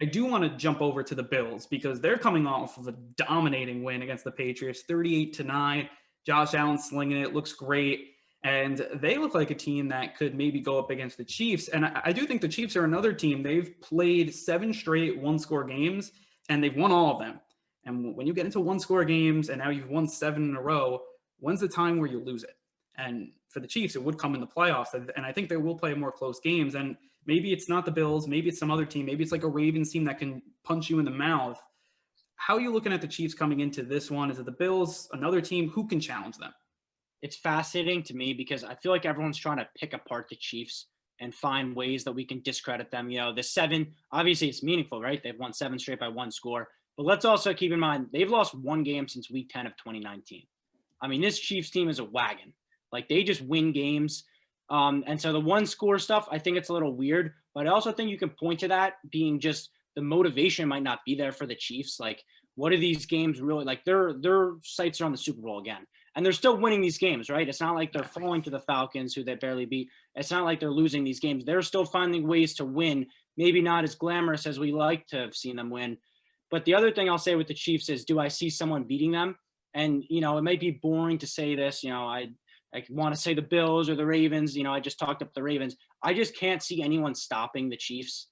I do want to jump over to the Bills because they're coming off of a dominating win against the Patriots, 38-9. Josh Allen slinging it, looks great. And they look like a team that could maybe go up against the Chiefs. And I do think the Chiefs are another team. They've played 7 straight one-score games, and they've won all of them. And when you get into one-score games, and now you've won 7 in a row, when's the time where you lose it? And for the Chiefs, it would come in the playoffs. And I think they will play more close games. And maybe it's not the Bills. Maybe it's some other team. Maybe it's like a Ravens team that can punch you in the mouth. How are you looking at the Chiefs coming into this one? Is it the Bills, another team? Who can challenge them? It's fascinating to me because I feel like everyone's trying to pick apart the Chiefs and find ways that we can discredit them. The 7, obviously it's meaningful, right? They've won 7 straight by 1 score. But let's also keep in mind, they've lost 1 game since week 10 of 2019. I mean, this Chiefs team is a wagon. Like, they just win games. And so the 1 score stuff, I think it's a little weird. But I also think you can point to that being just the motivation might not be there for the Chiefs. Like, what are these games really like? Their sights are on the Super Bowl again. And they're still winning these games, right? It's not like they're falling to the Falcons, who they barely beat. It's not like they're losing these games. They're still finding ways to win. Maybe not as glamorous as we like to have seen them win. But the other thing I'll say with the Chiefs is, do I see someone beating them? And, it might be boring to say this. I want to say the Bills or the Ravens. I just talked up the Ravens. I just can't see anyone stopping the Chiefs.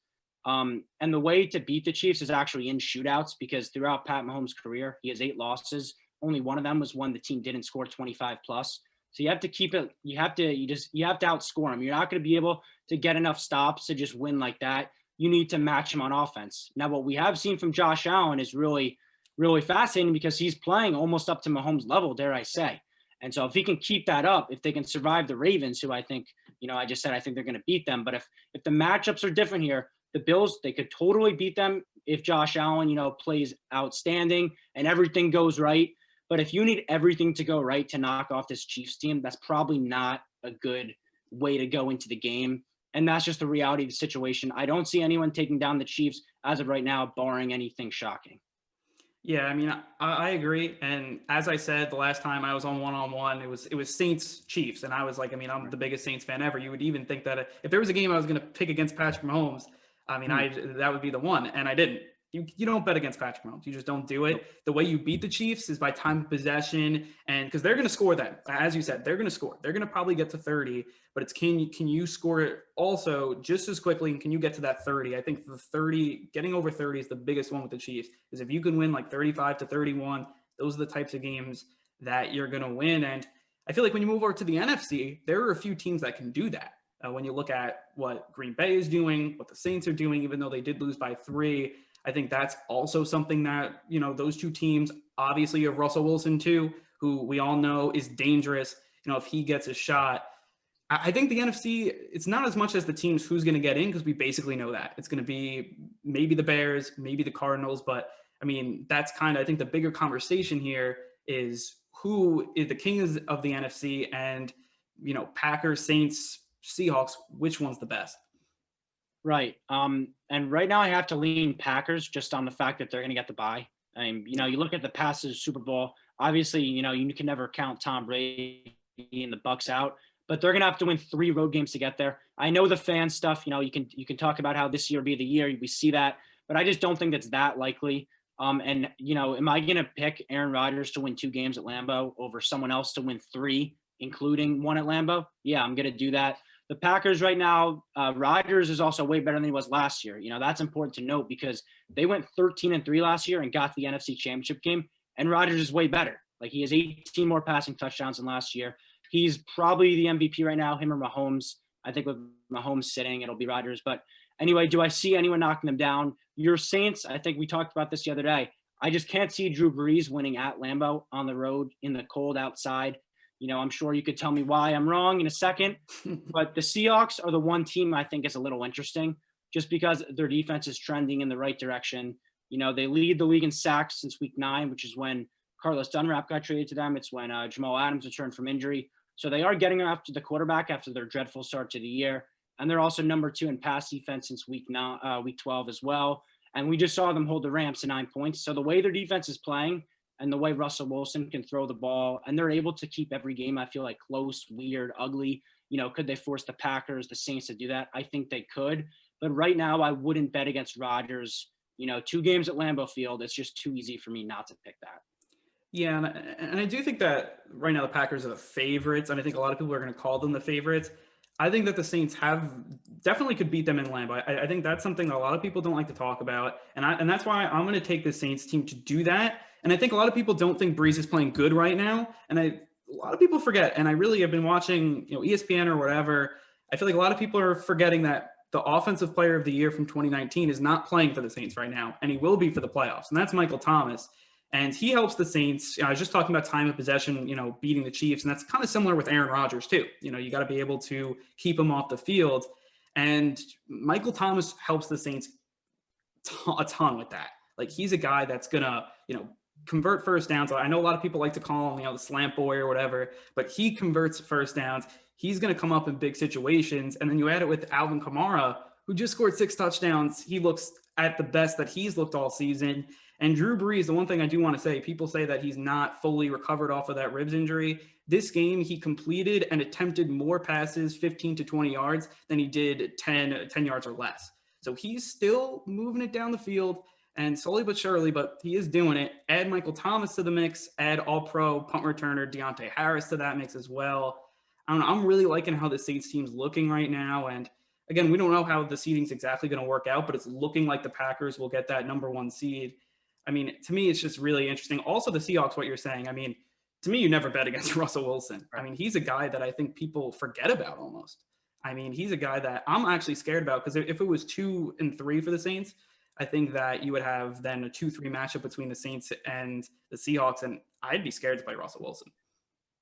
And the way to beat the Chiefs is actually in shootouts, because throughout Pat Mahomes' career, he has 8 losses. Only one of them was when the team didn't score 25 plus. So you have to keep it. You have to outscore them. You're not going to be able to get enough stops to just win like that. You need to match him on offense. Now, what we have seen from Josh Allen is really, really fascinating, because he's playing almost up to Mahomes' level, dare I say. And so if he can keep that up, if they can survive the Ravens, who I think, I just said I think they're going to beat them. But if the matchups are different here, the Bills, they could totally beat them if Josh Allen, plays outstanding and everything goes right. But if you need everything to go right to knock off this Chiefs team, that's probably not a good way to go into the game. And that's just the reality of the situation. I don't see anyone taking down the Chiefs as of right now, barring anything shocking. Yeah, I mean, I agree. And as I said the last time I was on one-on-one, it was Saints Chiefs, and I was like, I mean, I'm the biggest Saints fan ever. You would even think that if there was a game I was going to pick against Patrick Mahomes, I mean, that would be the one, and I didn't. You don't bet against Patrick Mahomes. You just don't do it. The way you beat the Chiefs is by time of possession, and because they're going to score that. As you said, they're going to score. They're going to probably get to 30, but it's can you score it also just as quickly, and can you get to that 30? I think the 30, getting over 30 is the biggest one with the Chiefs, is if you can win like 35-31, those are the types of games that you're going to win. And I feel like when you move over to the NFC, there are a few teams that can do that. When you look at what Green Bay is doing, what the Saints are doing, even though they did lose by 3, I think that's also something that, those two teams, obviously you have Russell Wilson too, who we all know is dangerous. If he gets a shot, I think the NFC, it's not as much as the teams who's going to get in, because we basically know that. It's going to be maybe the Bears, maybe the Cardinals. But, I mean, that's kind of, I think the bigger conversation here is who is the king of the NFC, and, Packers, Saints, Seahawks, which one's the best? Right. And right now I have to lean Packers just on the fact that they're going to get the bye. I mean, you look at the past Super Bowl, obviously, you can never count Tom Brady and the Bucks out, but they're going to have to win 3 road games to get there. I know the fan stuff, you can talk about how this year will be the year. We see that, but I just don't think that's that likely. And am I going to pick Aaron Rodgers to win 2 games at Lambeau over someone else to win 3, including 1 at Lambeau? Yeah, I'm going to do that. The Packers right now, Rodgers is also way better than he was last year. That's important to note, because they went 13-3 last year and got to the NFC Championship game, and Rodgers is way better. Like, he has 18 more passing touchdowns than last year. He's probably the MVP right now, him or Mahomes. I think with Mahomes sitting, it'll be Rodgers. But anyway, do I see anyone knocking them down? Your Saints, I think we talked about this the other day. I just can't see Drew Brees winning at Lambeau on the road in the cold outside. I'm sure you could tell me why I'm wrong in a second, but the Seahawks are the one team I think is a little interesting, just because their defense is trending in the right direction. They lead the league in sacks since week 9, which is when Carlos Dunlap got traded to them. It's when Jamal Adams returned from injury. So they are getting after the quarterback after their dreadful start to the year. And they're also number 2 in pass defense since week 12 as well. And we just saw them hold the Rams to 9 points. So the way their defense is playing, and the way Russell Wilson can throw the ball, and they're able to keep every game, I feel like, close, weird, ugly. Could they force the Packers, the Saints to do that? I think they could. But right now, I wouldn't bet against Rodgers 2 games at Lambeau Field. It's just too easy for me not to pick that. Yeah, and I do think that right now the Packers are the favorites, and I think a lot of people are going to call them the favorites. I think that the Saints have definitely could beat them in Lambeau. I think that's something that a lot of people don't like to talk about, and that's why I'm going to take the Saints team to do that. And I think a lot of people don't think Breeze is playing good right now, and a lot of people forget. And I really have been watching, ESPN or whatever. I feel like a lot of people are forgetting that the offensive player of the year from 2019 is not playing for the Saints right now, and he will be for the playoffs. And that's Michael Thomas. And he helps the Saints. I was just talking about time of possession, beating the Chiefs. And that's kind of similar with Aaron Rodgers, too. You got to be able to keep him off the field. And Michael Thomas helps the Saints a ton with that. Like, he's a guy that's going to, convert first downs. I know a lot of people like to call him, the slant boy or whatever, but he converts first downs. He's going to come up in big situations. And then you add it with Alvin Kamara, who just scored 6 touchdowns. He looks at the best that he's looked all season. And Drew Brees, the one thing I do want to say, people say that he's not fully recovered off of that ribs injury. This game, he completed and attempted more passes, 15 to 20 yards, than he did 10 yards or less. So he's still moving it down the field, and slowly but surely, but he is doing it. Add Michael Thomas to the mix, add all-pro punt returner Deontay Harris to that mix as well. I don't know, I'm really liking how the Saints team's looking right now, and again, we don't know how the seeding's exactly going to work out, but it's looking like the Packers will get that number 1 seed. I mean, to me, it's just really interesting. Also, the Seahawks, what you're saying, I mean, to me, you never bet against Russell Wilson. I mean, he's a guy that I think people forget about almost. I mean, he's a guy that I'm actually scared about, because if it was 2 and 3 for the Saints, I think that you would have then a 2-3 matchup between the Saints and the Seahawks, and I'd be scared to play Russell Wilson.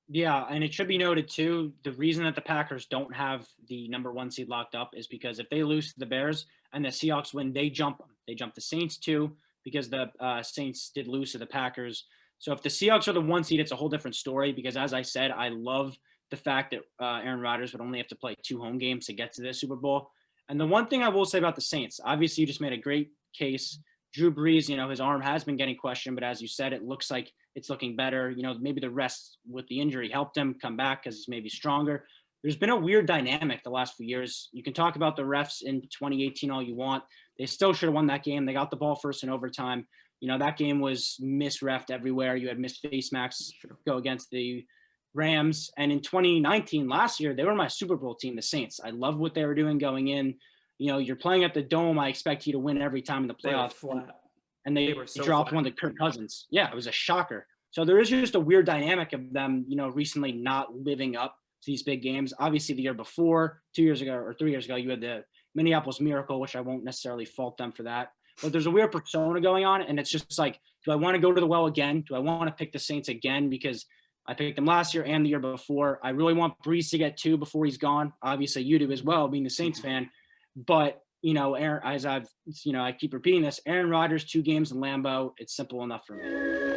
Yeah, and it should be noted too, the reason that the Packers don't have the number 1 seed locked up is because if they lose to the Bears and the Seahawks win, they jump them. They jump the Saints too, because the Saints did lose to the Packers. So if the Seahawks are the 1 seed, it's a whole different story, because as I said, I love the fact that Aaron Rodgers would only have to play 2 home games to get to the Super Bowl. And the one thing I will say about the Saints, obviously you just made a great case. Drew Brees, his arm has been getting questioned, but as you said, it looks like it's looking better. Maybe the rest with the injury helped him come back because he's maybe stronger. There's been a weird dynamic the last few years. You can talk about the refs in 2018 all you want. They still should have won that game. They got the ball first in overtime. That game was misrefed everywhere. You had missed face masks go against the Rams. And in 2019, last year, they were my Super Bowl team, the Saints. I love what they were doing going in. You're playing at the Dome. I expect you to win every time in the playoffs. And they were dropped one to Kirk Cousins. Yeah, it was a shocker. So there is just a weird dynamic of them, recently not living up to these big games. Obviously, the year before, 2 years ago or 3 years ago, you had the Minneapolis Miracle, which I won't necessarily fault them for that. But there's a weird persona going on, and it's just like, do I want to go to the well again? Do I want to pick the Saints again? Because I picked them last year and the year before. I really want Brees to get 2 before he's gone. Obviously, you do as well, being the Saints fan. But, Aaron, as I keep repeating this, Aaron Rodgers, 2 games in Lambeau, it's simple enough for me.